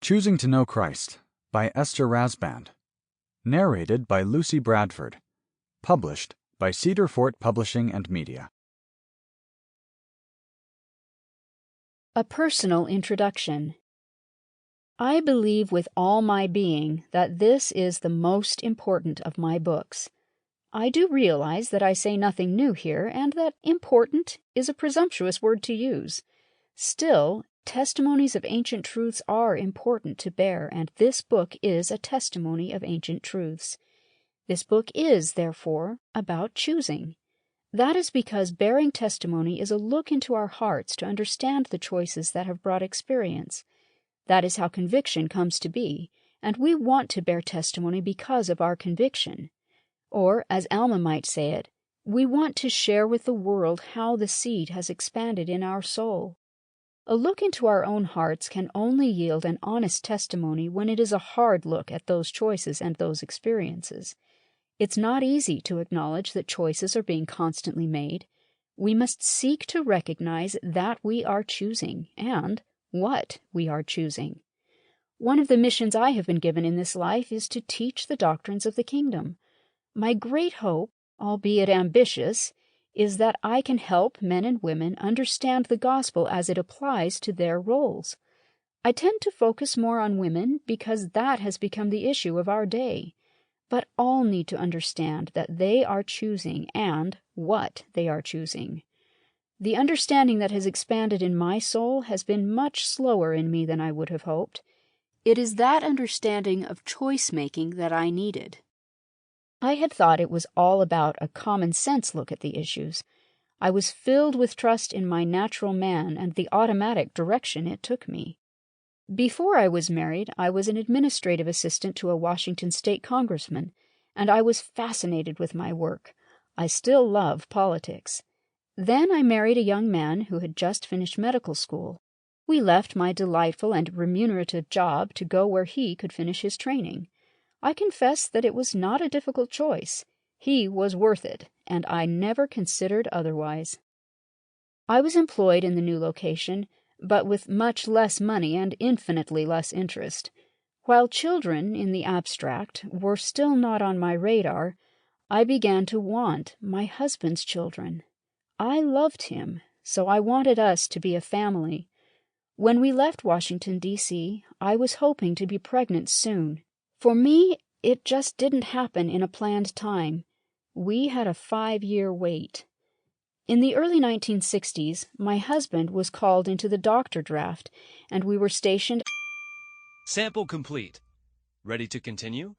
Choosing to Know Christ by Ester Rasband. Narrated by Lucy Bradford. Published by Cedar Fort Publishing and Media. A personal introduction. I believe with all my being that this is the most important of my books. I do realize that I say nothing new here, and that important is a presumptuous word to use. Still, testimonies of ancient truths are important to bear, and this book is a testimony of ancient truths. This book is, therefore, about choosing. That is because bearing testimony is a look into our hearts to understand the choices that have brought experience. That is how conviction comes to be, and we want to bear testimony because of our conviction. Or, as Alma might say it, we want to share with the world how the seed has expanded in our soul. A look into our own hearts can only yield an honest testimony when it is a hard look at those choices and those experiences. It's not easy to acknowledge that choices are being constantly made. We must seek to recognize that we are choosing and what we are choosing. One of the missions I have been given in this life is to teach the doctrines of the kingdom. My great hope, albeit ambitious, is that I can help men and women understand the gospel as it applies to their roles. I tend to focus more on women because that has become the issue of our day. But all need to understand that they are choosing and what they are choosing. The understanding that has expanded in my soul has been much slower in me than I would have hoped. It is that understanding of choice-making that I needed. I had thought it was all about a common-sense look at the issues. I was filled with trust in my natural man and the automatic direction it took me. Before I was married, I was an administrative assistant to a Washington state congressman, and I was fascinated with my work. I still love politics. Then I married a young man who had just finished medical school. We left my delightful and remunerative job to go where he could finish his training. I confess that it was not a difficult choice. He was worth it, and I never considered otherwise. I was employed in the new location, but with much less money and infinitely less interest. While children, in the abstract, were still not on my radar, I began to want my husband's children. I loved him, so I wanted us to be a family. When we left Washington, D.C., I was hoping to be pregnant soon. For me, it just didn't happen in a planned time. We had a 5-year wait. In the early 1960s, my husband was called into the doctor draft, and we were stationed. Sample complete. Ready to continue?